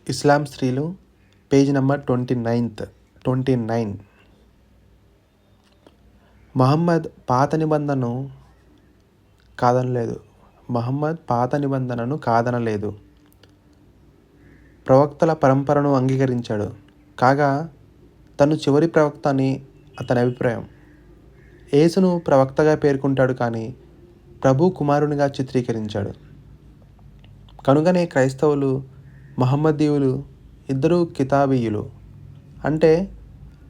ఇస్లాం స్త్రీలు page number 29. Mohammed పాత నిబంధనను కాదనలేదు. ప్రవక్తల పరంపరను అంగీకరించాడు. కాగా తను చివరి ప్రవక్త అని అతని అభిప్రాయం. యేసును ప్రవక్తగా పేర్కొంటాడు కానీ ప్రభు కుమారునిగా చిత్రీకరించాడు. కనుకనే క్రైస్తవులు, మహమ్మదీయులు ఇద్దరూ కితాబీయులు, అంటే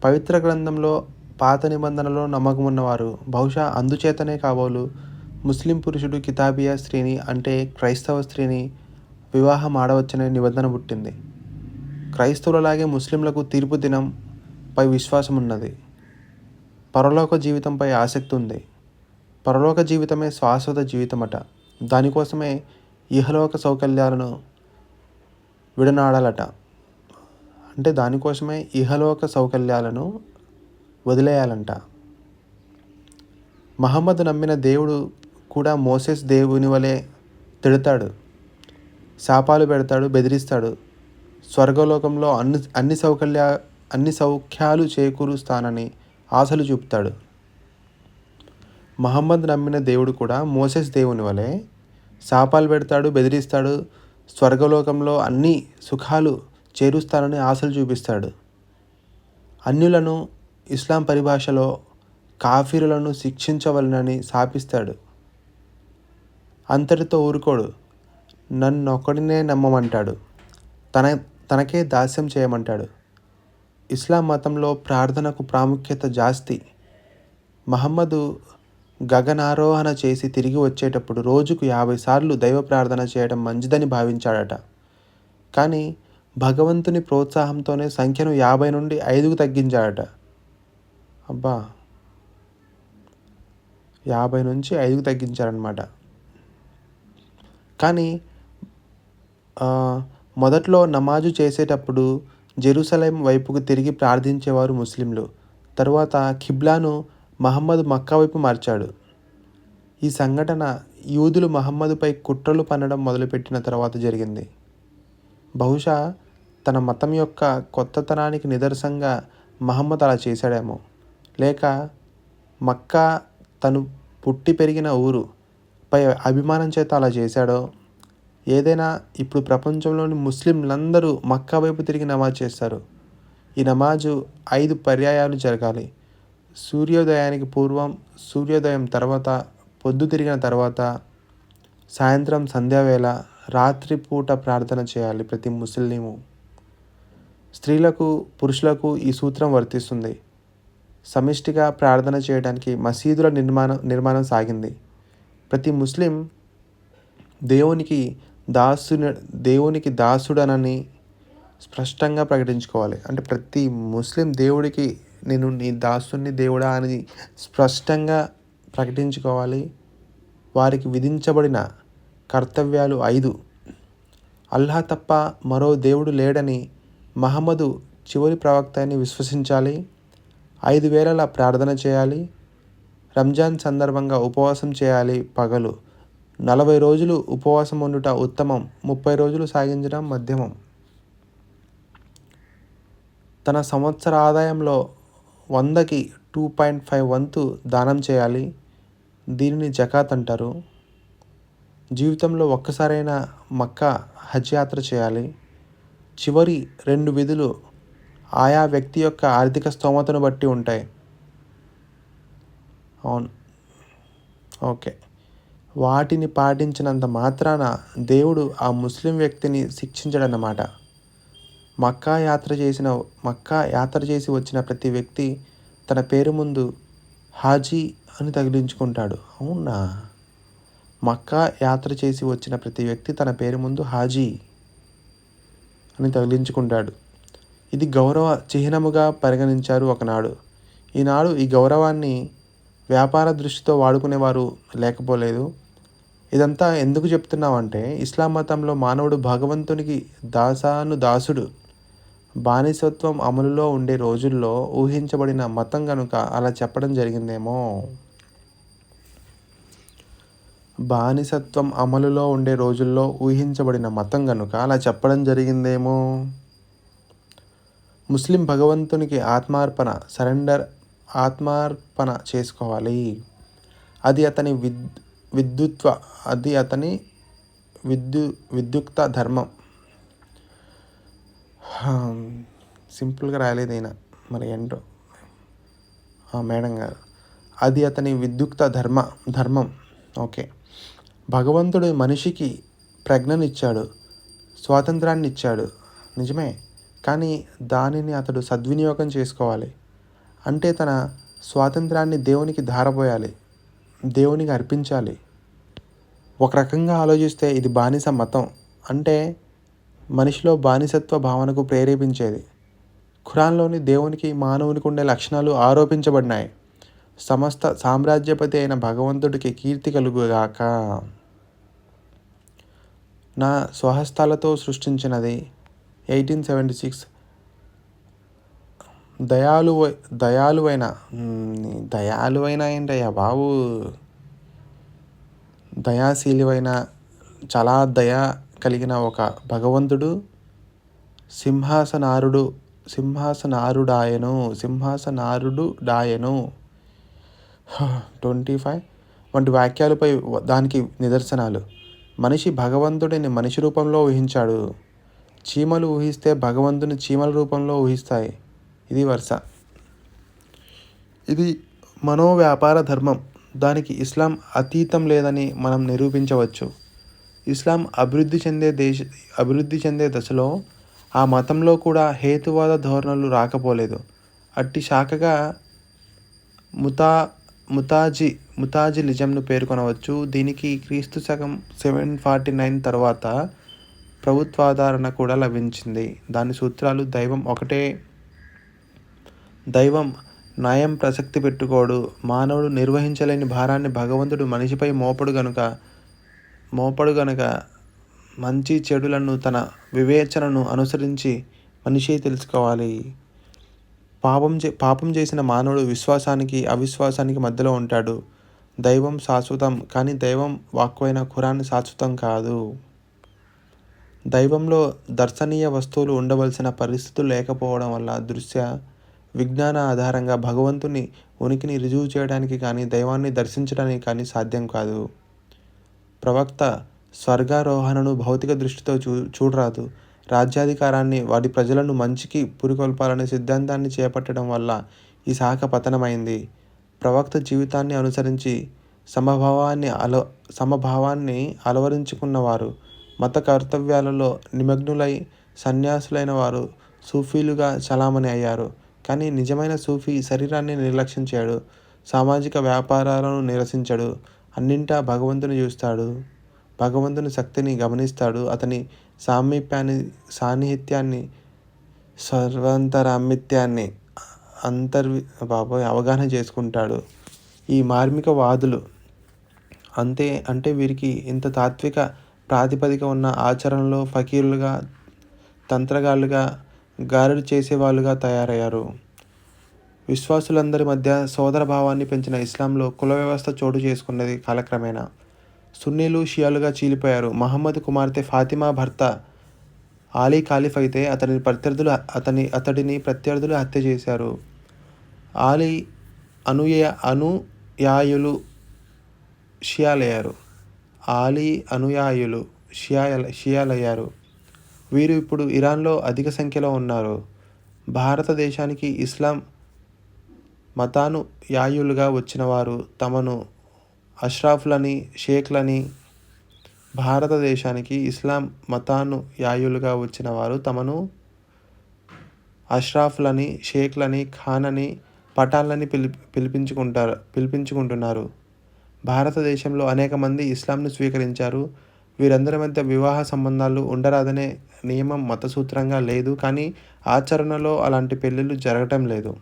పవిత్ర గ్రంథంలో పాత నిబంధనలో నమ్మకమున్నవారు. బహుశా అందుచేతనే కాబోలు ముస్లిం పురుషుడు కితాబియా స్త్రీని, అంటే క్రైస్తవ స్త్రీని వివాహం ఆడవచ్చనే నిబంధన పుట్టింది. క్రైస్తవులలాగే ముస్లింలకు తీర్పు దినం పై విశ్వాసం ఉన్నది. పరలోక జీవితంపై ఆసక్తి ఉంది. పరలోక జీవితమే శాశ్వత జీవితమట. దానికోసమే ఇహలోక సౌకర్యాలను విడనాడాలట. వదిలేయాలంట. మహమ్మద్ నమ్మిన దేవుడు కూడా మోసెస్ దేవుని వలె తిడతాడు, శాపాలు పెడతాడు, బెదిరిస్తాడు. స్వర్గలోకంలో అన్ని సౌఖ్యాలు చేకూరుస్తానని ఆశలు చూపుతాడు. మహమ్మద్ నమ్మిన దేవుడు కూడా మోసెస్ దేవుని వలె శాపాలు పెడతాడు, బెదిరిస్తాడు. స్వర్గలోకంలో అన్ని సుఖాలు చేరుస్తానని ఆశలు చూపిస్తాడు. అన్యులను, ఇస్లాం పరిభాషలో కాఫీరులను శిక్షించవలనని శాపిస్తాడు. అంతటితో ఊరుకోడు. నన్నొక్కడినే నమ్మమంటాడు. తనకే దాస్యం చేయమంటాడు. ఇస్లాం మతంలో ప్రార్థనకు ప్రాముఖ్యత జాస్తి. మహమ్మదు గగనారోహణ చేసి తిరిగి వచ్చేటప్పుడు రోజుకు 50 సార్లు దైవ ప్రార్థన చేయడం మంచిదని భావించాడట. కానీ భగవంతుని ప్రోత్సాహంతోనే సంఖ్యను 50 నుండి 5కు తగ్గించాడట. 50 నుంచి 5కు తగ్గించారనమాట. కానీ మొదట్లో నమాజు చేసేటప్పుడు జెరూసలేం వైపుకు తిరిగి ప్రార్థించేవారు ముస్లింలు. తరువాత ఖిబ్లాను మహమ్మద్ మక్కా వైపు మార్చాడు. ఈ సంఘటన యూదులు మహమ్మదుపై కుట్రలు పన్నడం మొదలుపెట్టిన తర్వాత జరిగింది. బహుశా తన మతం యొక్క కొత్తతనానికి నిదర్శనంగా మహమ్మద్ అలా చేశాడేమో, లేక మక్కా తను పుట్టి పెరిగిన ఊరు పై అభిమానం చేత అలా చేశాడో. ఏదైనా ఇప్పుడు ప్రపంచంలోని ముస్లింలందరూ మక్కా వైపు తిరిగి నమాజ్ చేస్తారు. ఈ నమాజు 5 పర్యాయాలు జరగాలి. సూర్యోదయానికి పూర్వం, సూర్యోదయం తర్వాత, పొద్దు తిరిగిన తర్వాత, సాయంత్రం సంధ్యావేళ, రాత్రిపూట ప్రార్థన చేయాలి ప్రతి ముస్లిము. స్త్రీలకు, పురుషులకు ఈ సూత్రం వర్తిస్తుంది. సమిష్టిగా ప్రార్థన చేయడానికి మసీదుల నిర్మాణం సాగింది. ప్రతి ముస్లిం దేవునికి దాసుడనని స్పష్టంగా ప్రకటించుకోవాలి. అంటే ప్రతి ముస్లిం దేవుడికి నేను నీ దాసుని దేవుడా అని స్పష్టంగా ప్రకటించుకోవాలి. వారికి విధించబడిన కర్తవ్యాలు 5. అల్లాహ్ తప్ప మరో దేవుడు లేడని, మహమ్మదు చివరి ప్రవక్త అని విశ్వసించాలి. 5 వేళల ప్రార్థన చేయాలి. రంజాన్ సందర్భంగా ఉపవాసం చేయాలి. పగలు 40 రోజులు ఉపవాసం ఉండుట ఉత్తమం, 30 రోజులు సాగించడం మధ్యమం. తన సంవత్సర ఆదాయంలో 100కి 2.5 వంతు దానం చేయాలి. దీనిని జకాత్ అంటారు. జీవితంలో ఒక్కసారైనా మక్కా హజ్ యాత్ర చేయాలి. చివరి 2 విధులు ఆయా వ్యక్తి యొక్క ఆర్థిక స్తోమతను బట్టి ఉంటాయి. అవును, ఓకే. వాటిని పాటించినంత మాత్రాన దేవుడు ఆ ముస్లిం వ్యక్తిని శిక్షించడన్నమాట. మక్కా యాత్ర చేసి వచ్చిన ప్రతి వ్యక్తి తన పేరు ముందు హాజీ అని తగిలించుకుంటాడు. అవునా? మక్కా యాత్ర చేసి వచ్చిన ప్రతి వ్యక్తి తన పేరు ముందు హాజీ అని తగిలించుకుంటాడు. ఇది గౌరవ చిహ్నముగా పరిగణించారు ఒకనాడు. ఈనాడు ఈ గౌరవాన్ని వ్యాపార దృష్టితో వాడుకునేవారు లేకపోలేదు. ఇదంతా ఎందుకు చెప్తున్నామంటే, ఇస్లాం మతంలో మానవుడు భగవంతునికి దాసుడు. బానిసత్వం అమలులో ఉండే రోజుల్లో ఊహించబడిన మతం కనుక అలా చెప్పడం జరిగిందేమో. బానిసత్వం అమలులో ఉండే రోజుల్లో ఊహించబడిన మతం గనుక అలా చెప్పడం జరిగిందేమో. ముస్లిం భగవంతునికి ఆత్మార్పణ చేసుకోవాలి. అది అతని విద్యుత్వ అది అతని విద్యుక్త ధర్మం. సింపుల్గా రాయలేదు అయినా మరి ఏంటో మేడం గారు. అది అతని విద్యుక్త ధర్మం. ఓకే. భగవంతుడు మనిషికి ప్రజ్ఞనిచ్చాడు, స్వాతంత్రాన్ని ఇచ్చాడు, నిజమే. కానీ దానిని అతడు సద్వినియోగం చేసుకోవాలి. అంటే తన స్వాతంత్రాన్ని దేవునికి ధారపోయాలి, దేవునికి అర్పించాలి. ఒక రకంగా ఆలోచిస్తే ఇది బానిస మతం అంటే మనిషిలో బానిసత్వ భావనకు ప్రేరేపించేది. ఖురాన్లోని దేవునికి మానవునికి ఉండే లక్షణాలు ఆరోపించబడినాయి. సమస్త సామ్రాజ్యపతి అయిన భగవంతుడికి కీర్తి కలుగుగాక. నా స్వహస్తాలతో సృష్టించినది 1876 దయాలువైన ఏంటయ్యా బాబు, దయాశీలివైన చాలా దయ కలిగిన ఒక భగవంతుడు సింహాసనారుడాయను 25 వంటి వాక్యాలపై దానికి నిదర్శనాలు. మనిషి భగవంతుడిని మనిషి రూపంలో ఊహించాడు. చీమలు ఊహిస్తే భగవంతుని చీమల రూపంలో ఊహిస్తాయి. ఇది వరుస. ఇది మనోవ్యాపార ధర్మం. దానికి ఇస్లాం అతీతం లేదని మనం నిరూపించవచ్చు. ఇస్లాం అభివృద్ధి చెందే దశలో ఆ మతంలో కూడా హేతువాద ధోరణులు రాకపోలేదు. అట్టి శాఖగా ముతాజిలిజంను పేర్కొనవచ్చు. దీనికి క్రీస్తు శకం 749 తర్వాత ప్రభుత్వాదరణ కూడా లభించింది. దాని సూత్రాలు దైవం ఒకటే, దైవం న్యాయం ప్రసక్తి పెట్టుకోడు, మానవుడు నిర్వహించలేని భారాన్ని భగవంతుడు మనిషిపై మోపడు గనుక మంచి చెడులను తన వివేచనను అనుసరించి మనిషి తెలుసుకోవాలి. పాపం చేసిన మానవుడు విశ్వాసానికి అవిశ్వాసానికి మధ్యలో ఉంటాడు. దైవం శాశ్వతం, కానీ దైవం వాక్కైన ఖురాన్ శాశ్వతం కాదు. దైవంలో దర్శనీయ వస్తువులు ఉండవలసిన పరిస్థితులు లేకపోవడం వల్ల దృశ్య విజ్ఞాన ఆధారంగా భగవంతుని ఉనికిని రుజువు చేయడానికి కానీ దైవాన్ని దర్శించడానికి కానీ సాధ్యం కాదు. ప్రవక్త స్వర్గారోహణను భౌతిక దృష్టితో చూడరాదు. రాజ్యాధికారాన్ని, వాడి ప్రజలను మంచికి పురికొల్పాలనే సిద్ధాంతాన్ని చేపట్టడం వల్ల ఈ శాఖ పతనమైంది. ప్రవక్త జీవితాన్ని అనుసరించి సమభావాన్ని అలవరించుకున్నవారు, మత కర్తవ్యాలలో నిమగ్నులై సన్యాసులైన వారు సూఫీలుగా చలామణి అయ్యారు. కానీ నిజమైన సూఫీ శరీరాన్ని నిర్లక్ష్యం చేయడు, సామాజిక వ్యాపారాలను నిరసించడు, అన్నింటా భగవంతుని చూస్తాడు, భగవంతుని శక్తిని గమనిస్తాడు, అతని సాన్నిహిత్యాన్ని, సర్వాంతరామిత్యాన్ని అవగాహన చేసుకుంటాడు. ఈ మార్మిక వాదులు అంటే వీరికి ఇంత తాత్విక ప్రాతిపదిక ఉన్న ఆచరణలో ఫకీరులుగా, తంత్రగాళ్ళుగా, గారడి చేసేవాళ్ళుగా తయారయ్యారు. విశ్వాసులందరి మధ్య సోదర భావాన్ని పెంచిన ఇస్లాంలో కుల వ్యవస్థ చోటు చేసుకున్నది కాలక్రమేణా. సున్నీలు షియాలుగా చీలిపోయారు. మహమ్మద్ కుమార్తె ఫాతిమా భర్త ఆలీ ఖలీఫ్ అయితే అతడిని ప్రత్యర్థులు హత్య చేశారు. ఆలీ అనుయాయులు షియాలయ్యారు. వీరు ఇప్పుడు ఇరాన్లో అధిక సంఖ్యలో ఉన్నారు. భారతదేశానికి ఇస్లాం మతానుయాయులుగా వచ్చిన వారు తమను అష్రాఫ్లని, షేఖ్లని భారతదేశానికి ఇస్లాం మతానుయాయులుగా వచ్చిన వారు తమను అష్రాఫ్లని, షేఖ్లని, ఖానని, పఠాన్లని పిలిపించుకుంటున్నారు. భారతదేశంలో అనేక మంది ఇస్లాంను స్వీకరించారు. వీరందరి మధ్య వివాహ సంబంధాలు ఉండరాదనే నియమం మతసూత్రంగా లేదు, కానీ ఆచరణలో అలాంటి పెళ్ళిళ్ళు జరగటం లేదు.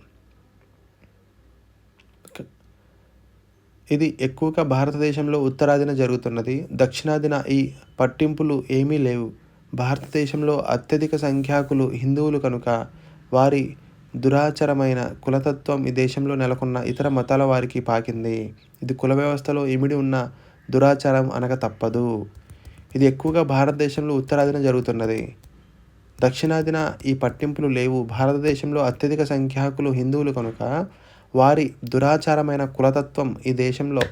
ఇది ఎక్కువగా భారతదేశంలో ఉత్తరాదిన జరుగుతున్నది. దక్షిణాదిన ఈ పట్టింపులు ఏమీ లేవు. భారతదేశంలో అత్యధిక సంఖ్యాకులు హిందువులు కనుక వారి దురాచారమైన కులతత్వం ఈ దేశంలో నెలకొన్న ఇతర మతాల వారికి పాకింది. ఇది కుల వ్యవస్థలో ఇమిడి ఉన్న దురాచారం అనక తప్పదు. ఇది ఎక్కువగా భారతదేశంలో ఉత్తరాదిన జరుగుతున్నది. దక్షిణాదిన ఈ పట్టింపులు లేవు. భారతదేశంలో అత్యధిక సంఖ్యాకులు హిందువులు కనుక వారి దురాచారమైన కులతత్వం ఈ దేశంలో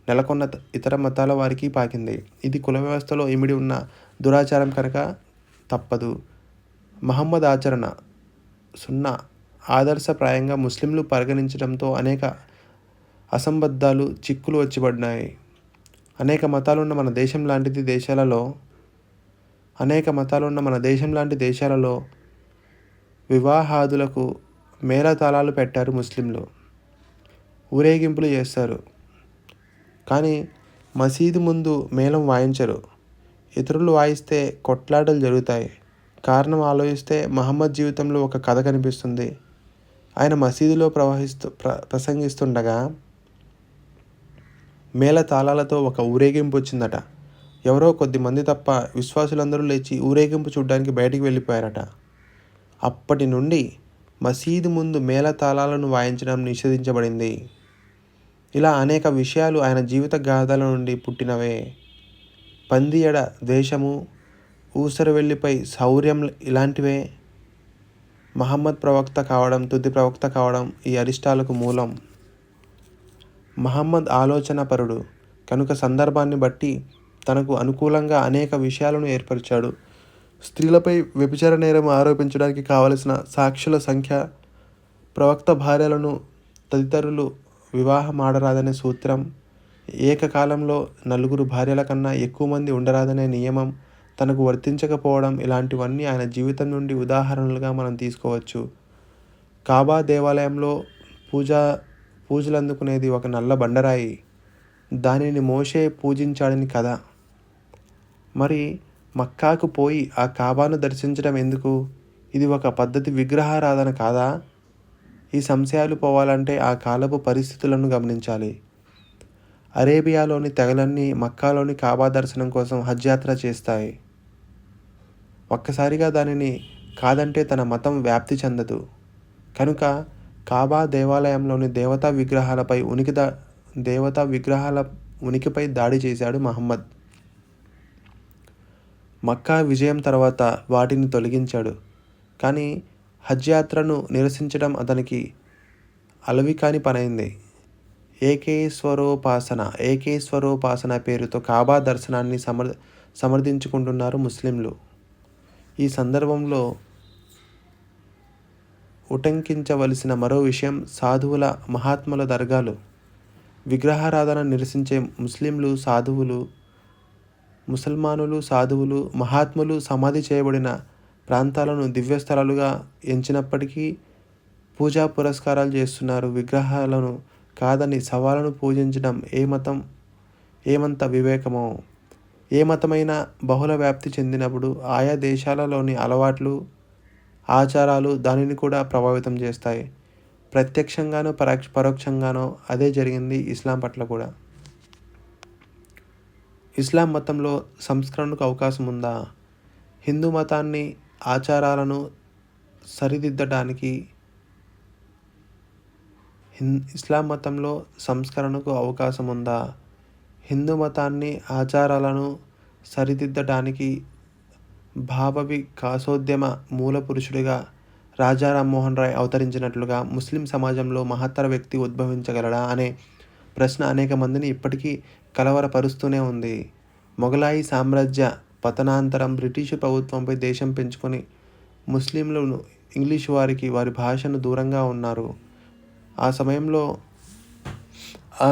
నెలకొన్న ఇతర మతాల వారికి పాకింది. ఇది కుల వ్యవస్థలో ఇమిడి ఉన్న దురాచారం కనుక తప్పదు. మహమ్మద్ ఆచరణ సున్నా ఆదర్శప్రాయంగా ముస్లింలు పరిగణించడంతో అనేక అసంబద్ధాలు చిక్కులు వచ్చిపడినాయి. అనేక మతాలున్న మన దేశం లాంటి దేశాలలో వివాహాదులకు మేళతాళాలు పెట్టారు ముస్లింలు. ఊరేగింపులు చేస్తారు, కానీ మసీదు ముందు మేళం వాయించరు. ఇతరులు వాయిస్తే కొట్లాటలు జరుగుతాయి. కారణం ఆలోచిస్తే మహమ్మద్ జీవితంలో ఒక కథ కనిపిస్తుంది. ఆయన మసీదులో ప్రసంగిస్తుండగా మేళతాళాలతో ఒక ఊరేగింపు వచ్చిందట. ఎవరో కొద్దిమంది తప్ప విశ్వాసులందరూ లేచి ఊరేగింపు చూడడానికి బయటికి వెళ్ళిపోయారట. అప్పటి నుండి మసీదు ముందు మేళతాళాలను వాయించడం నిషేధించబడింది. ఇలా అనేక విషయాలు ఆయన జీవిత గాథల నుండి పుట్టినవే. పందియడ ద్వేషము, ఊసరవెల్లిపై శౌర్యం ఇలాంటివే. మహమ్మద్ ప్రవక్త కావడం, తుది ప్రవక్త కావడం ఈ అరిష్టాలకు మూలం. మహమ్మద్ ఆలోచనాపరుడు కనుక సందర్భాన్ని బట్టి తనకు అనుకూలంగా అనేక విషయాలను ఏర్పరిచాడు. స్త్రీలపై వ్యభిచార నేరం ఆరోపించడానికి కావలసిన సాక్షుల సంఖ్య, ప్రవక్త భార్యలను తదితరులు వివాహమాడరాదనే సూత్రం, ఏకకాలంలో 4 భార్యల కన్నా ఎక్కువ మంది ఉండరాదనే నియమం తనకు వర్తించకపోవడం ఇలాంటివన్నీ ఆయన జీవితం నుండి ఉదాహరణలుగా మనం తీసుకోవచ్చు. కాబా దేవాలయంలో పూజలందుకునేది ఒక నల్ల బండరాయి. దానిని మోషే పూజించాడని కథ. మరి మక్కాకు పోయి ఆ కాబాను దర్శించడం ఎందుకు? ఇది ఒక పద్ధతి విగ్రహారాధన కాదా? ఈ సంశయాలు పోవాలంటే ఆ కాలపు పరిస్థితులను గమనించాలి. అరేబియాలోని తెగలన్నీ మక్కాలోని కాబా దర్శనం కోసం హజ్ యాత్ర చేస్తాయి. ఒక్కసారిగా దానిని కాదంటే తన మతం వ్యాప్తి చెందదు. కనుక కాబా దేవాలయంలోని దేవతా విగ్రహాల ఉనికిపై దాడి చేశాడు మహమ్మద్. మక్కా విజయం తర్వాత వాటిని తొలగించాడు. కానీ హజ్ యాత్రను నిరసించడం అతనికి అలవికాని పనైంది. ఏకేశ్వరోపాసన పేరుతో కాబా దర్శనాన్ని సమర్థించుకుంటున్నారు ముస్లింలు. ఈ సందర్భంలో ఉటంకించవలసిన మరో విషయం సాధువుల, మహాత్ముల దర్గాలు. విగ్రహారాధన నిరసించే ముసల్మానులు, సాధువులు, మహాత్ములు సమాధి చేయబడిన ప్రాంతాలను దివ్యస్థలాలుగా ఎంచినప్పటికీ పూజా పురస్కారాలు చేస్తున్నారు. విగ్రహాలను కాదని శవాలను పూజించడం ఏమంత వివేకమో! ఏ మతమైనా బహుళ వ్యాప్తి చెందినప్పుడు ఆయా దేశాలలోని అలవాట్లు, ఆచారాలు దానిని కూడా ప్రభావితం చేస్తాయి. ప్రత్యక్షంగానో పరోక్షంగానో అదే జరిగింది ఇస్లాం పట్ల కూడా. ఇస్లాం మతంలో సంస్కరణకు అవకాశం ఉందా? హిందూ మతాన్ని ఆచారాలను సరిదిద్దడానికి ఇస్లాం మతంలో సంస్కరణకు అవకాశం ఉందా? హిందూ మతాన్ని ఆచారాలను సరిదిద్దడానికి భావ వికాసోద్యమ మూల పురుషుడిగా రాజా రామ్మోహన్ రాయ్ అవతరించినట్లుగా ముస్లిం సమాజంలో మహత్తర వ్యక్తి ఉద్భవించగలడా అనే ప్రశ్న అనేక మందిని ఇప్పటికీ కలవరపరుస్తూనే ఉంది. మొఘలాయి సామ్రాజ్య పతనానంతరం బ్రిటిషు ప్రభుత్వంపై దేశం పెంచుకొని ముస్లింలు ఇంగ్లీషు వారికి వారి భాషను దూరంగా ఉన్నారు. ఆ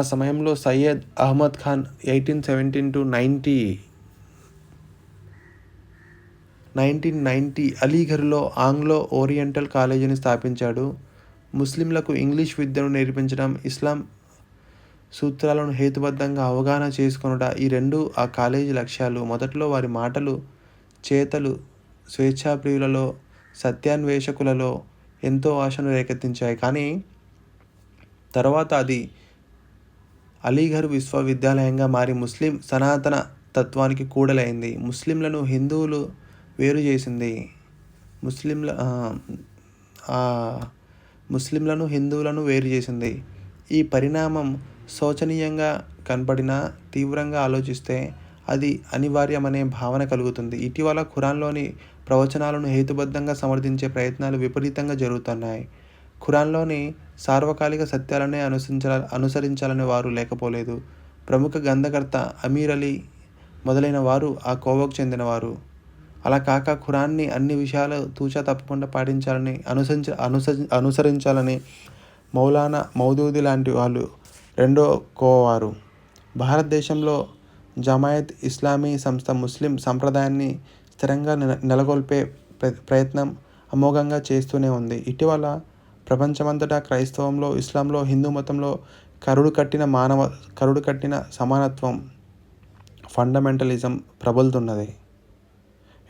సమయంలో సయ్యద్ అహ్మద్ ఖాన్ 1917-1990 అలీఘర్లో ఆంగ్లో ఓరియంటల్ కాలేజీని స్థాపించాడు. ముస్లింలకు ఇంగ్లీష్ విద్యను నేర్పించడం, ఇస్లాం సూత్రాలను హేతుబద్ధంగా అవగాహన చేసుకొనుట ఈ రెండూ ఆ కాలేజీ లక్ష్యాలు. మొదట్లో వారి మాటలు, చేతలు స్వేచ్ఛాప్రియులలో, సత్యాన్వేషకులలో ఎంతో ఆశను రేకెత్తించాయి. కానీ తర్వాత అది అలీఘర్ విశ్వవిద్యాలయంగా మారి ముస్లిం సనాతన తత్వానికి కూడలైంది. ముస్లింలను హిందువులను వేరు చేసింది. ఈ పరిణామం శోచనీయంగా కనపడినా తీవ్రంగా ఆలోచిస్తే అది అనివార్యమనే భావన కలుగుతుంది. ఇటీవల ఖురాన్లోని ప్రవచనాలను హేతుబద్ధంగా సమర్థించే ప్రయత్నాలు విపరీతంగా జరుగుతున్నాయి. ఖురాన్లోని సార్వకాలిక సత్యాలనే అనుసరించాలని వారు లేకపోలేదు. ప్రముఖ గ్రంథకర్త అమీర్ అలీ మొదలైన వారు ఆ కోవకు చెందినవారు. అలా కాక ఖురాన్ని అన్ని విషయాలు తూచా తప్పకుండా పాటించాలని అనుసరించాలని మౌలానా మౌదూది లాంటి వాళ్ళు రెండో కోవారు. భారతదేశంలో జమాయత్ ఇస్లామీ సంస్థ ముస్లిం సంప్రదాయాన్ని స్థిరంగా నెలకొల్పే ప్రయత్నం అమోఘంగా చేస్తూనే ఉంది. ఇటీవల ప్రపంచమంతటా క్రైస్తవంలో, ఇస్లాంలో, హిందూ మతంలో కరుడు కట్టిన సమానత్వం ఫండమెంటలిజం ప్రబలుతున్నది.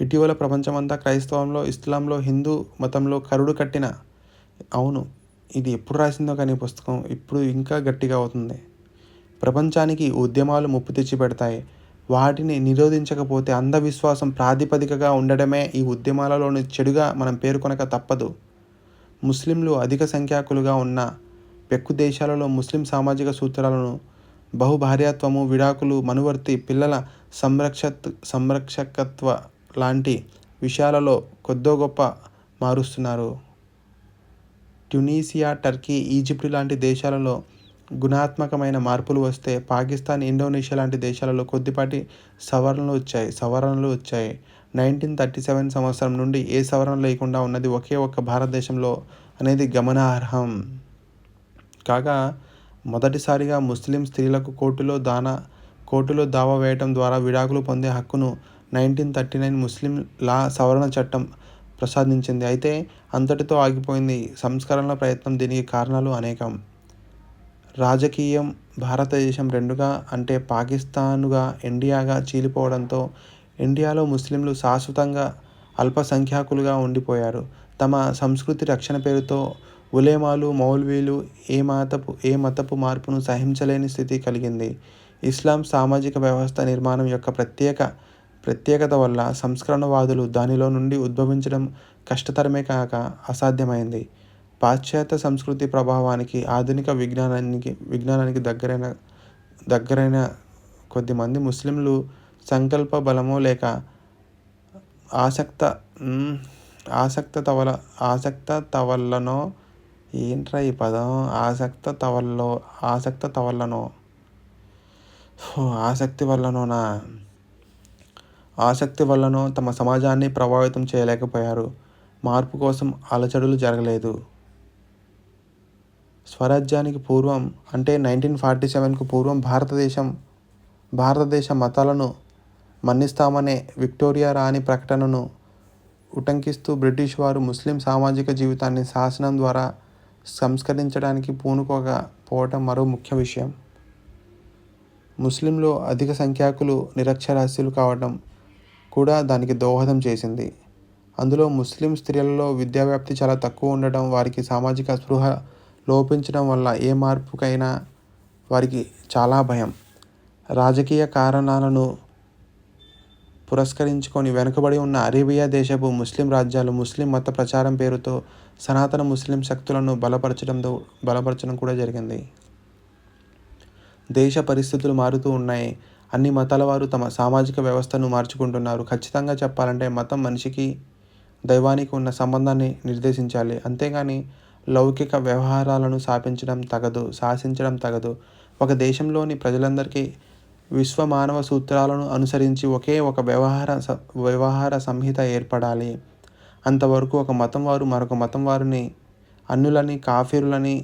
ఇటీవల ప్రపంచమంతా క్రైస్తవంలో, ఇస్లాంలో, హిందూ మతంలో అవును, ఇది ఎప్పుడు రాసిందో కానీ పుస్తకం ఇప్పుడు ఇంకా గట్టిగా అవుతుంది. ప్రపంచానికి ఉద్యమాలు ముప్పు తెచ్చిపెడతాయి. వాటిని నిరోధించకపోతే అంధవిశ్వాసం ప్రాతిపదికగా ఉండడమే ఈ ఉద్యమాలలోని చెడుగా మనం పేర్కొనక తప్పదు. ముస్లింలు అధిక సంఖ్యాకులుగా ఉన్న పెక్కు దేశాలలో ముస్లిం సామాజిక సూత్రాలను బహుభార్యాత్వము, విడాకులు, మనువర్తి, పిల్లల సంరక్షకత్వ లాంటి విషయాలలో కొద్దో గొప్ప మారుస్తున్నారు. ట్యునీసియా, టర్కీ, ఈజిప్ట్ లాంటి దేశాలలో గుణాత్మకమైన మార్పులు వస్తే పాకిస్తాన్, ఇండోనేషియా లాంటి దేశాలలో కొద్దిపాటి సవరణలు వచ్చాయి. 1937 సంవత్సరం నుండి ఏ సవరణ లేకుండా ఉన్నది ఒకే ఒక్క భారతదేశంలో అనేది గమనార్హం. కాగా మొదటిసారిగా ముస్లిం స్త్రీలకు కోర్టులో దావా వేయటం ద్వారా విడాకులు పొందే హక్కును 1939 ముస్లిం లా సవరణ చట్టం ప్రసాదించింది. అయితే అంతటితో ఆగిపోయింది సంస్కరణల ప్రయత్నం. దీనికి కారణాలు అనేకం. రాజకీయం. భారతదేశం రెండుగా అంటే పాకిస్తానుగా, ఇండియాగా చీలిపోవడంతో ఇండియాలో ముస్లింలు శాశ్వతంగా అల్పసంఖ్యాకులుగా ఉండిపోయారు. తమ సంస్కృతి రక్షణ పేరుతో ఉలేమాలు, మౌల్వీలు ఏ మతపు మార్పును సహించలేని స్థితి కలిగింది. ఇస్లాం సామాజిక వ్యవస్థ నిర్మాణం యొక్క ప్రత్యేకత వల్ల సంస్కరణవాదులు దానిలో నుండి ఉద్భవించడం కష్టతరమే కాక అసాధ్యమైంది. పాశ్చాత్య సంస్కృతి ప్రభావానికి, ఆధునిక విజ్ఞానానికి దగ్గరైన కొద్దిమంది ముస్లింలు సంకల్ప బలమో లేక ఆసక్తత వల్లనో ఆసక్తి వల్లనో తమ సమాజాన్ని ప్రభావితం చేయలేకపోయారు. మార్పు కోసం అలచడులు జరగలేదు. స్వరాజ్యానికి పూర్వం అంటే 1947కు పూర్వం భారతదేశ మతాలను మన్నిస్తామనే విక్టోరియా రాణి ప్రకటనను ఉటంకిస్తూ బ్రిటిష్ వారు ముస్లిం సామాజిక జీవితాన్ని శాసనం ద్వారా సంస్కరించడానికి పూనుకోకపోవటం మరో ముఖ్య విషయం. ముస్లింలు అధిక సంఖ్యాకులు నిరక్షరాస్యులు కావటం కూడా దానికి దోహదం చేసింది. అందులో ముస్లిం స్త్రీలలో విద్యావ్యాప్తి చాలా తక్కువ ఉండటం, వారికి సామాజిక స్పృహ లోపించడం వల్ల ఏ మార్పుకైనా వారికి చాలా భయం. రాజకీయ కారణాలను పురస్కరించుకొని వెనుకబడి ఉన్న అరేబియా దేశపు ముస్లిం రాజ్యాలు ముస్లిం మత ప్రచారం పేరుతో సనాతన ముస్లిం శక్తులను బలపరచడం కూడా జరిగింది. దేశ పరిస్థితులు మారుతూ ఉన్నాయి. అన్ని మతాల వారు తమ సామాజిక వ్యవస్థను మార్చుకుంటున్నారు. ఖచ్చితంగా చెప్పాలంటే మతం మనిషికి దైవానికి ఉన్న సంబంధాన్ని నిర్దేశించాలి. అంతేగాని లౌకిక వ్యవహారాలను శాసించడం తగదు. ఒక దేశంలోని ప్రజలందరికీ విశ్వమానవ సూత్రాలను అనుసరించి ఒకే ఒక వ్యవహార సంహిత ఏర్పడాలి. అంతవరకు ఒక మతం వారు మరొక మతం వారిని అన్యులని, కాఫీరులని,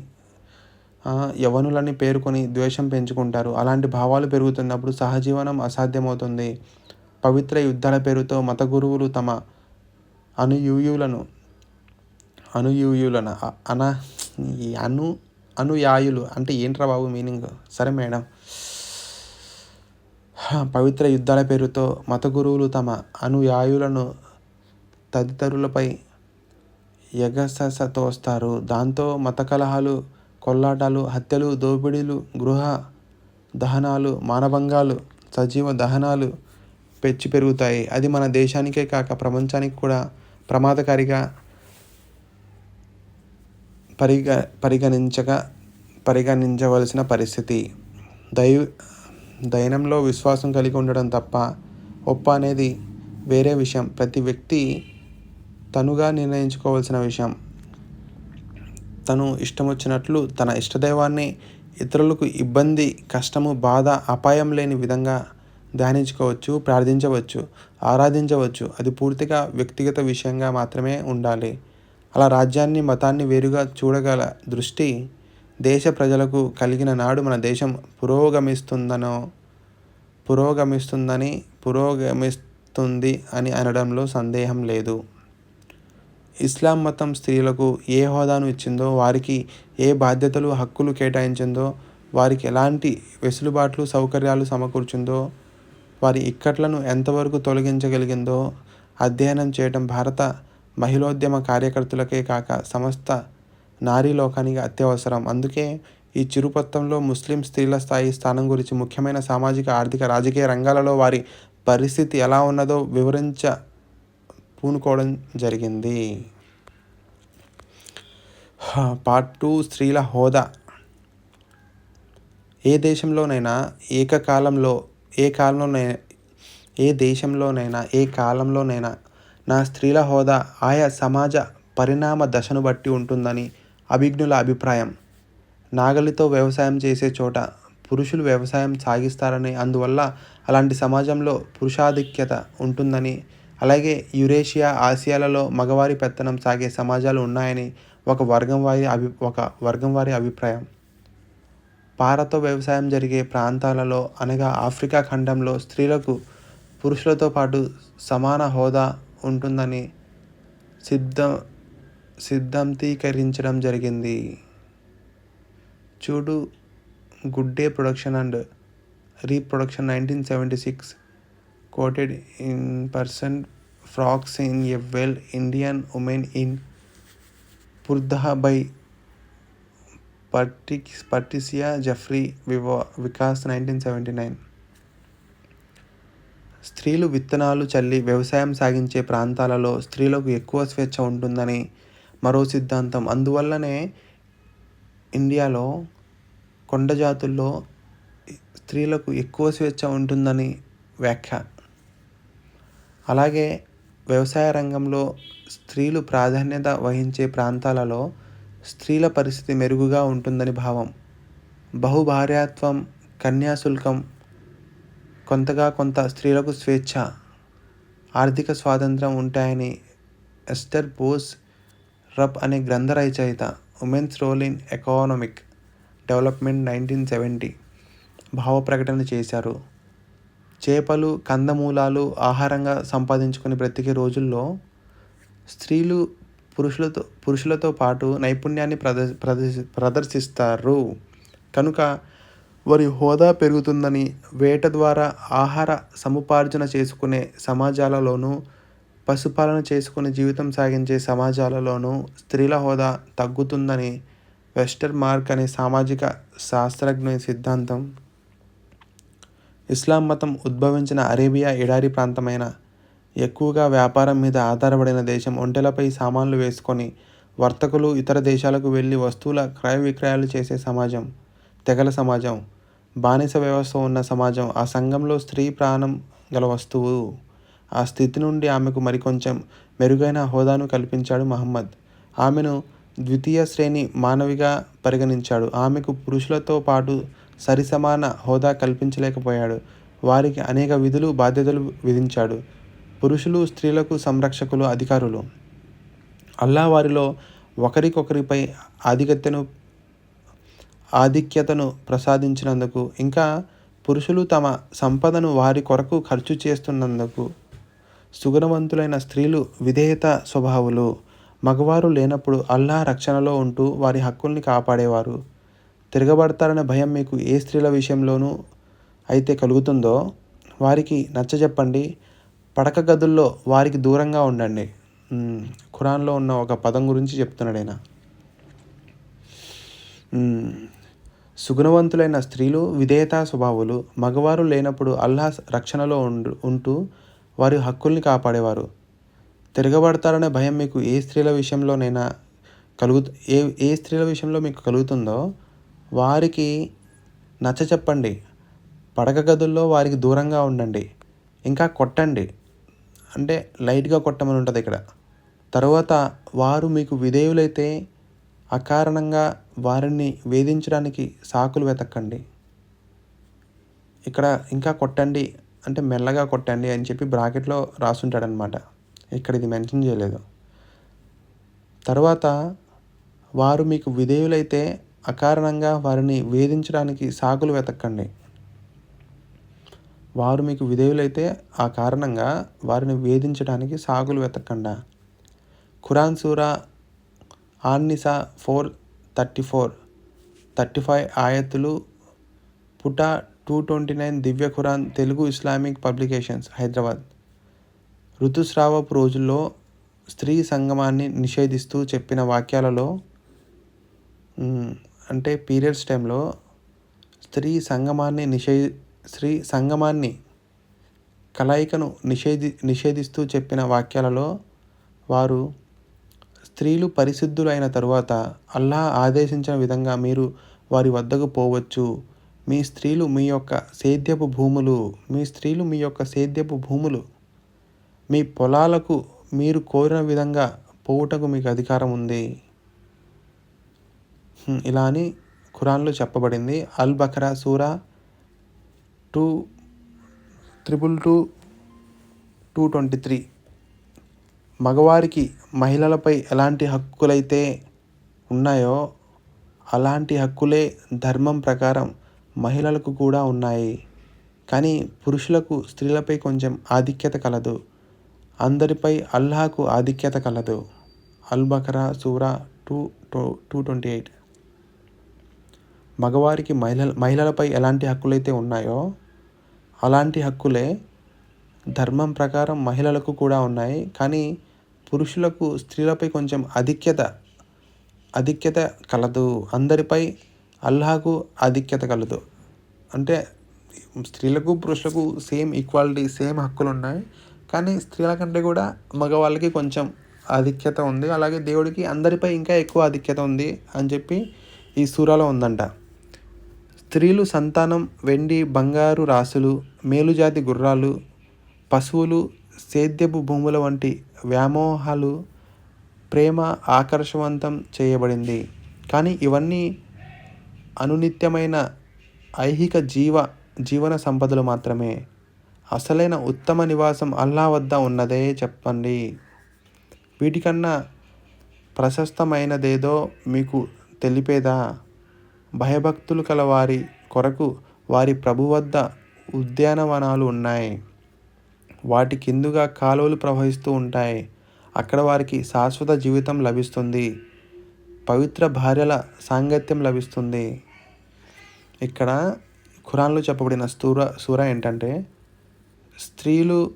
యవనులని పేర్కొని ద్వేషం పెంచుకుంటారు. అలాంటి భావాలు పెరుగుతున్నప్పుడు సహజీవనం అసాధ్యమవుతుంది. పవిత్ర యుద్ధాల పేరుతో మత గురువులు తమ అనుయాయులు అంటే ఏంట్రా బాబు మీనింగ్? సరే మేడం. పవిత్ర యుద్ధాల పేరుతో మత గురువులు తమ అనుయాయులను తదితరులపై ఎగసతోస్తారు. దాంతో మత కలహాలు, కొల్లాటాలు, హత్యలు, దోపిడీలు, గృహ దహనాలు, మానభంగాలు, సజీవ దహనాలు పెచ్చు పెరుగుతాయి. అది మన దేశానికే కాక ప్రపంచానికి కూడా ప్రమాదకారిగా పరిగణించక పరిగణించవలసిన పరిస్థితి. దైనంలో విశ్వాసం కలిగి ఉండడం తప్ప ఒప్ప అనేది వేరే విషయం. ప్రతి వ్యక్తి తనుగా నిర్ణయించుకోవాల్సిన విషయం. తను ఇష్టం వచ్చినట్లు తన ఇష్టదైవాన్ని ఇతరులకు ఇబ్బంది, కష్టము, బాధ, అపాయం లేని విధంగా ధ్యానించుకోవచ్చు, ప్రార్థించవచ్చు, ఆరాధించవచ్చు. అది పూర్తిగా వ్యక్తిగత విషయంగా మాత్రమే ఉండాలి. అలా రాజ్యాన్ని, మతాన్ని వేరుగా చూడగల దృష్టి దేశ ప్రజలకు కలిగిన నాడు మన దేశం పురోగమిస్తుంది అని అనడంలో సందేహం లేదు. ఇస్లాం మతం స్త్రీలకు ఏ హోదాను ఇచ్చిందో, వారికి ఏ బాధ్యతలు, హక్కులు కేటాయించిందో, వారికి ఎలాంటి వెసులుబాట్లు, సౌకర్యాలు సమకూర్చిందో, వారి ఇక్కట్లను ఎంతవరకు తొలగించగలిగిందో అధ్యయనం చేయడం భారత మహిళోద్యమ కార్యకర్తలకే కాక సమస్త నారీ లోకానికి అత్యవసరం. అందుకే ఈ చిరుపత్రంలో ముస్లిం స్త్రీల స్థానం గురించి, ముఖ్యమైన సామాజిక, ఆర్థిక, రాజకీయ రంగాలలో వారి పరిస్థితి ఎలా ఉన్నదో పూనుకోవడం జరిగింది. పార్ట్ 2 స్త్రీల హోదా. ఏ దేశంలోనైనా ఏ కాలంలోనైనా నా స్త్రీల హోదా ఆయా సమాజ పరిణామ దశను బట్టి ఉంటుందని అభిజ్ఞుల అభిప్రాయం. నాగలితో వ్యవసాయం చేసే చోట పురుషులు వ్యవసాయం సాగిస్తారని, అందువల్ల అలాంటి సమాజంలో పురుషాధిక్యత ఉంటుందని, అలాగే యురేషియా, ఆసియాలలో మగవారి పెత్తనం సాగే సమాజాలు ఉన్నాయని ఒక వర్గం వారి అభిప్రాయం. పారతో వ్యవసాయం జరిగే ప్రాంతాలలో, అనగా ఆఫ్రికా ఖండంలో స్త్రీలకు పురుషులతో పాటు సమాన హోదా ఉంటుందని సిద్ధాంతీకరించడం జరిగింది. చూడు good day production and reproduction 1976 quoted in person frocks in a well Indian woman in Purdha by Patricia Jeffrey Vikas 1979. స్త్రీలు విత్తనాలు చల్లి వ్యవసాయం సాగించే ప్రాంతాలలో స్త్రీలకు ఎక్కువ స్వేచ్ఛ ఉంటుందని మరో సిద్ధాంతం. అందువల్లనే ఇండియాలో కొండజాతుల్లో స్త్రీలకు ఎక్కువ స్వేచ్ఛ ఉంటుందని వ్యాఖ్య. అలాగే వ్యవసాయ రంగంలో స్త్రీలు ప్రాధాన్యత వహించే ప్రాంతాలలో స్త్రీల పరిస్థితి మెరుగుగా ఉంటుందని భావం. బహుభార్యాత్వం, కన్యాశుల్కం, కొంత స్త్రీలకు స్వేచ్ఛ, ఆర్థిక స్వాతంత్రం ఉంటాయని ఎస్టర్ బోస్ రబ్ అనే గ్రంథ రచయిత women's role in economic development 1970 భావ ప్రకటన చేశారు. చేపలు, కందమూలాలు ఆహారంగా సంపాదించుకొని బ్రతికే రోజుల్లో స్త్రీలు పురుషులతో పాటు నైపుణ్యాన్ని ప్రదర్శిస్తారు. కనుక వారి హోదా పెరుగుతుందని, వేట ద్వారా ఆహార సముపార్జన చేసుకునే సమాజాలలోనూ, పశుపాలన చేసుకుని జీవితం సాగించే సమాజాలలోనూ స్త్రీల హోదా తగ్గుతుందని వెస్టర్ మార్క్ అనే సామాజిక శాస్త్రజ్ఞుని సిద్ధాంతం. ఇస్లాం మతం ఉద్భవించిన అరేబియా ఎడారి ప్రాంతమైన, ఎక్కువగా వ్యాపారం మీద ఆధారపడిన దేశం, ఒంటెలపై సామాన్లు వేసుకొని వర్తకులు ఇతర దేశాలకు వెళ్ళి వస్తువుల క్రయ విక్రయాలు చేసే సమాజం, తెగల సమాజం, బానిస వ్యవస్థ ఉన్న సమాజం. ఆ సంఘంలో స్త్రీ ప్రాణం గల వస్తువు. ఆ స్థితి నుండి ఆమెకు మరికొంచెం మెరుగైన హోదాను కల్పించాడు మహమ్మద్. ఆమెను ద్వితీయ శ్రేణి మానవిగా పరిగణించాడు. ఆమెకు పురుషులతో పాటు సరిసమాన హోదా కల్పించలేకపోయాడు. వారికి అనేక విధులు, బాధ్యతలు విధించాడు. పురుషులు స్త్రీలకు సంరక్షకులు, అధికారులు. అల్లా వారిలో ఒకరికొకరిపై ఆధిక్యతను ప్రసాదించినందుకు, ఇంకా పురుషులు తమ సంపదను వారి కొరకు ఖర్చు చేస్తున్నందుకు. సుగుణవంతులైన స్త్రీలు విధేయత స్వభావులు. మగవారు లేనప్పుడు అల్లా రక్షణలో ఉంటూ వారి హక్కుల్ని కాపాడేవారు. తిరగబడతారనే భయం మీకు ఏ స్త్రీల విషయంలోనూ అయితే కలుగుతుందో వారికి నచ్చజెప్పండి. పడక గదుల్లో వారికి దూరంగా ఉండండి. ఖురాన్లో ఉన్న ఒక పదం గురించి చెప్తున్నాడు ఆయన. సుగుణవంతులైన స్త్రీలు విధేయతా స్వభావులు. మగవారు లేనప్పుడు అల్లా రక్షణలో ఉంటూ వారి హక్కుల్ని కాపాడేవారు. తిరగబడతారనే భయం మీకు ఏ స్త్రీల విషయంలో మీకు కలుగుతుందో వారికి నచ్చచెప్పండి. పడక గదుల్లో వారికి దూరంగా ఉండండి. ఇంకా కొట్టండి, అంటే లైట్గా కొట్టమని ఉంటుంది ఇక్కడ. తరువాత వారు మీకు విధేయులైతే అకారణంగా వారిని వేధించడానికి సాకులు వెతకండి. ఇక్కడ ఇంకా కొట్టండి అంటే మెల్లగా కొట్టండి అని చెప్పి బ్రాకెట్లో రాసుంటాడనమాట. ఇక్కడ ఇది మెన్షన్ చేయలేదు. తర్వాత వారు మీకు విధేయులైతే అకారణంగా వారిని వేధించడానికి సాకులు వెతకండి. వారు మీకు విధేయులైతే ఆ కారణంగా వారిని వేధించడానికి సాకులు వెతకండా. ఖురాన్ సూరా ఆన్-నిసా 4:34-35 ఆయతులు. పుట 229 దివ్య ఖురాన్ తెలుగు ఇస్లామిక్ పబ్లికేషన్స్, హైదరాబాద్. ఋతుస్రావపు రోజుల్లో స్త్రీ సంగమాన్ని నిషేధిస్తూ చెప్పిన వాక్యాలలో అంటే పీరియడ్స్ టైంలో స్త్రీ సంగమాన్ని కలయికను నిషేధిస్తూ చెప్పిన వాక్యాలలో వారు స్త్రీలు పరిశుద్ధులు అయిన తరువాత అల్లాహ్ ఆదేశించిన విధంగా మీరు వారి వద్దకు పోవచ్చు. మీ స్త్రీలు మీ యొక్క సేద్యపు భూములు, మీ పొలాలకు మీరు కోరిన విధంగా పోవుటకు మీకు అధికారం ఉంది. ఇలా అని ఖురాన్లో చెప్పబడింది. అల్ బకరా సూరా 222-223. మగవారికి మహిళలపై ఎలాంటి హక్కులైతే ఉన్నాయో అలాంటి హక్కులే ధర్మం ప్రకారం మహిళలకు కూడా ఉన్నాయి. కానీ పురుషులకు స్త్రీలపై కొంచెం ఆధిక్యత కలదు. అందరిపై అల్లాహకు ఆధిక్యత కలదు. అల్ బకరా సూరా 228. మగవారికి మహిళలపై ఎలాంటి హక్కులైతే ఉన్నాయో అలాంటి హక్కులే ధర్మం ప్రకారం మహిళలకు కూడా ఉన్నాయి. కానీ పురుషులకు స్త్రీలపై కొంచెం ఆధిక్యత కలదు. అందరిపై అల్లాహకు ఆధిక్యత కలదు. అంటే స్త్రీలకు పురుషులకు ఈక్వాలిటీ హక్కులు ఉన్నాయి. కానీ స్త్రీల కంటే కూడా మగవాళ్ళకి కొంచెం ఆధిక్యత ఉంది. అలాగే దేవుడికి అందరిపై ఇంకా ఎక్కువ ఆధిక్యత ఉంది అని చెప్పి ఈ సూరాలో ఉందంట. స్త్రీలు సంతానం, వెండి బంగారు రాసులు, మేలుజాతి గుర్రాలు, పశువులు, సేద్యపు భూముల వంటి వ్యామోహాలు ప్రేమ ఆకర్షవంతం చేయబడింది. కానీ ఇవన్నీ అనునిత్యమైన ఐహిక జీవన సంపదలు మాత్రమే. అసలైన ఉత్తమ నివాసం అల్లాహ్ వద్ద ఉన్నదే చెప్పండి. వీటికన్నా ప్రశస్తమైనదేదో మీకు తెలిపేదా? భయభక్తులు కల వారి కొరకు వారి ప్రభు వద్ద ఉద్యానవనాలు ఉన్నాయి. వాటి కిందుగా కాలువలు ప్రవహిస్తూ ఉంటాయి. అక్కడ వారికి శాశ్వత జీవితం లభిస్తుంది. పవిత్ర భార్యల సాంగత్యం లభిస్తుంది. ఇక్కడ ఖురాన్లో చెప్పబడిన సూర ఏంటంటే స్త్రీలు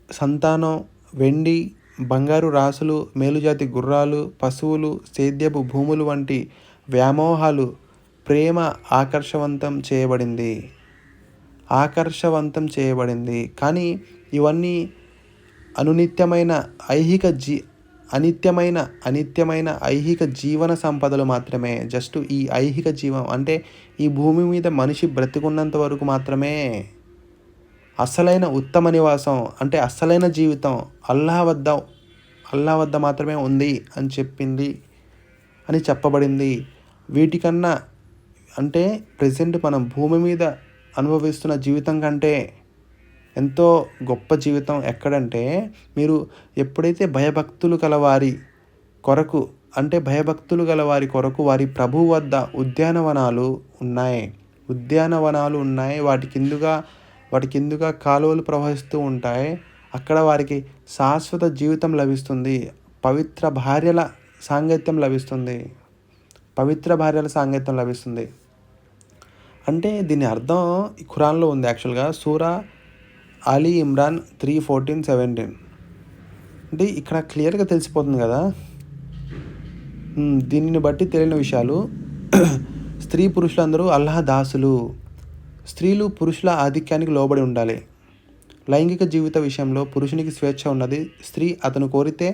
సంతానం, వెండి బంగారు రాసులు, మేలుజాతి గుర్రాలు, పశువులు, సేద్యపు భూములు వంటి వ్యామోహాలు ప్రేమ ఆకర్షవంతం చేయబడింది. కానీ ఇవన్నీ అనిత్యమైన ఐహిక జీవన సంపదలు మాత్రమే. జస్ట్ ఈ ఐహిక జీవం అంటే ఈ భూమి మీద మనిషి బ్రతికున్నంత వరకు మాత్రమే. అసలైన ఉత్తమ నివాసం అంటే అసలైన జీవితం అల్లాహ్ వద్ద మాత్రమే ఉంది అని చెప్పబడింది. వీటికన్నా అంటే ప్రెజెంట్ మనం భూమి మీద అనుభవిస్తున్న జీవితం కంటే ఎంతో గొప్ప జీవితం ఎక్కడంటే మీరు ఎప్పుడైతే భయభక్తులు గల వారి కొరకు వారి ప్రభువు వద్ద ఉద్యానవనాలు ఉన్నాయి. వాటి కిందుగా కాలువలు ప్రవహిస్తూ ఉంటాయి. అక్కడ వారికి శాశ్వత జీవితం లభిస్తుంది. పవిత్ర భార్యల సాంగత్యం లభిస్తుంది. అంటే దీని అర్థం ఖురాన్లో ఉంది. యాక్చువల్గా సూరా అలీ ఇమ్రాన్ 3:14-17. అంటే ఇక్కడ క్లియర్గా తెలిసిపోతుంది కదా. దీనిని బట్టి తెలియని విషయాలు. స్త్రీ పురుషులందరూ అల్లాహ్ దాసులు. స్త్రీలు పురుషుల ఆధిక్యానికి లోబడి ఉండాలి. లైంగిక జీవిత విషయంలో పురుషునికి స్వేచ్ఛ ఉన్నది. స్త్రీ అతను కోరితే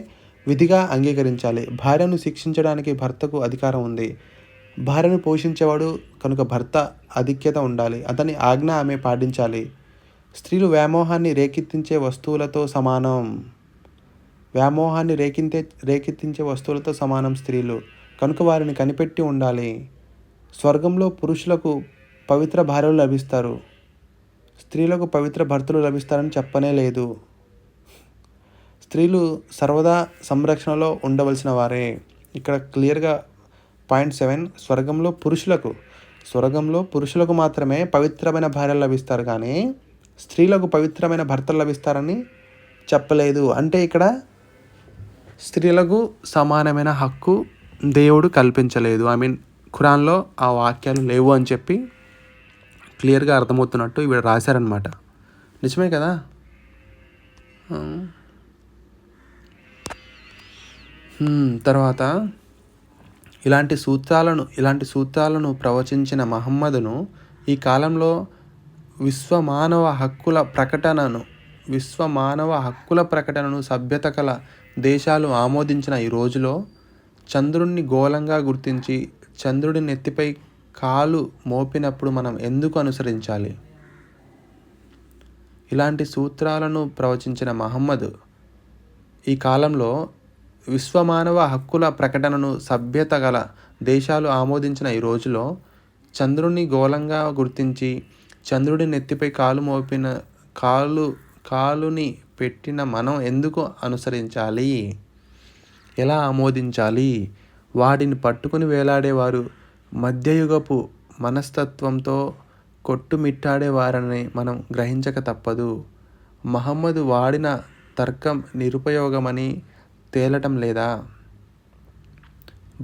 విధిగా అంగీకరించాలి. భార్యను శిక్షించడానికి భర్తకు అధికారం ఉంది. భార్యను పోషించేవాడు కనుక భర్త ఆధిక్యత ఉండాలి. అతని ఆజ్ఞ ఆమె పాటించాలి. స్త్రీలు వ్యామోహాన్ని రేకెత్తించే వస్తువులతో సమానం. వ్యామోహాన్ని రేకెత్తించే వస్తువులతో సమానం స్త్రీలు. కనుక వారిని కనిపెట్టి ఉండాలి. స్వర్గంలో పురుషులకు పవిత్ర భార్యలు లభిస్తారు. స్త్రీలకు పవిత్ర భర్తలు లభిస్తారని చెప్పనే లేదు. స్త్రీలు సర్వదా సంరక్షణలో ఉండవలసిన వారే. ఇక్కడ క్లియర్గా పాయింట్ 7 స్వర్గంలో పురుషులకు మాత్రమే పవిత్రమైన భార్యలు లభిస్తారు, కానీ స్త్రీలకు పవిత్రమైన భర్తలు లభిస్తారని చెప్పలేదు. అంటే ఇక్కడ స్త్రీలకు సమానమైన హక్కు దేవుడు కల్పించలేదు. ఖురాన్లో ఆ వాక్యాలు లేవు అని చెప్పి క్లియర్గా అర్థమవుతున్నట్టు ఇవి రాశారనమాట. నిజమే కదా. తర్వాత ఇలాంటి సూత్రాలను ప్రవచించిన మహమ్మదును ఈ కాలంలో విశ్వ మానవ హక్కుల ప్రకటనను సభ్యత కల దేశాలు ఆమోదించిన ఈ రోజులో చంద్రుడిని గోళంగా గుర్తించి చంద్రుడి నెత్తిపై కాలు మోపినప్పుడు మనం ఎందుకు అనుసరించాలి? ఇలాంటి సూత్రాలను ప్రవచించిన మహమ్మద్ ఈ కాలంలో విశ్వమానవ హక్కుల ప్రకటనను సభ్యత గల దేశాలు ఆమోదించిన ఈ రోజులో చంద్రుడిని గోళంగా గుర్తించి చంద్రుడి నెత్తిపై కాలుని పెట్టిన మనం ఎందుకు అనుసరించాలి? ఎలా ఆమోదించాలి? వాటిని పట్టుకుని వేలాడేవారు మధ్యయుగపు మనస్తత్వంతో కొట్టుమిట్టాడేవారని మనం గ్రహించక తప్పదు. మహమ్మద్ వాడిన తర్కం నిరుపయోగమని తేలటం లేదా?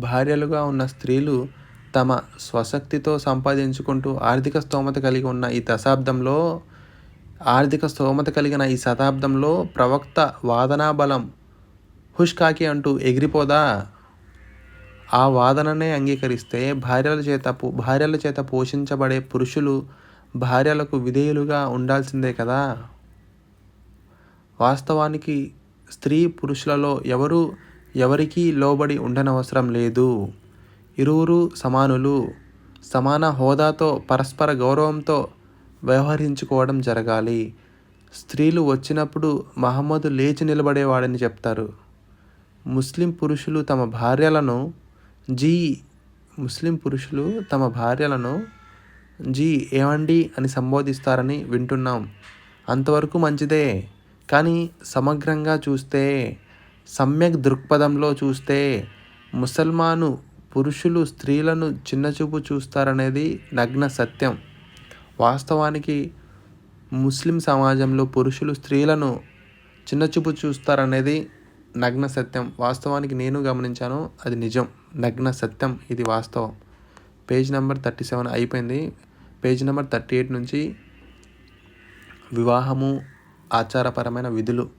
భార్యలుగా ఉన్న స్త్రీలు తమ స్వశక్తితో సంపాదించుకుంటూ ఆర్థిక స్తోమత కలిగిన ఈ శతాబ్దంలో ప్రవక్త వాదనా బలం హుష్కాకి అంటూ ఎగిరిపోదా? ఆ వాదననే అంగీకరిస్తే భార్యల చేత పోషించబడే పురుషులు భార్యలకు విధేయులుగా ఉండాల్సిందే కదా. వాస్తవానికి స్త్రీ పురుషులలో ఎవరికీ లోబడి ఉండనవసరం లేదు. ఇరువురు సమానులు. సమాన హోదాతో పరస్పర గౌరవంతో వ్యవహరించుకోవడం జరగాలి. స్త్రీలు వచ్చినప్పుడు మహమ్మదు లేచి నిలబడేవాడని చెప్తారు. ముస్లిం పురుషులు తమ భార్యలను జీ ఏమండి అని సంబోధిస్తారని వింటున్నాం. అంతవరకు మంచిదే. కానీ సమగ్రంగా చూస్తే, సమ్యక్ దృక్పథంలో చూస్తే ముసల్మాను పురుషులు స్త్రీలను చిన్నచూపు చూస్తారనేది నగ్న సత్యం. వాస్తవానికి ముస్లిం సమాజంలో పురుషులు స్త్రీలను చిన్నచూపు చూస్తారనేది నగ్న సత్యం. వాస్తవానికి నేను గమనించాను, అది నిజం, నగ్న సత్యం, ఇది వాస్తవం. పేజ్ నెంబర్ 37 అయిపోయింది. పేజ్ నెంబర్ 38 నుంచి వివాహము, ఆచారపరమైన విధులు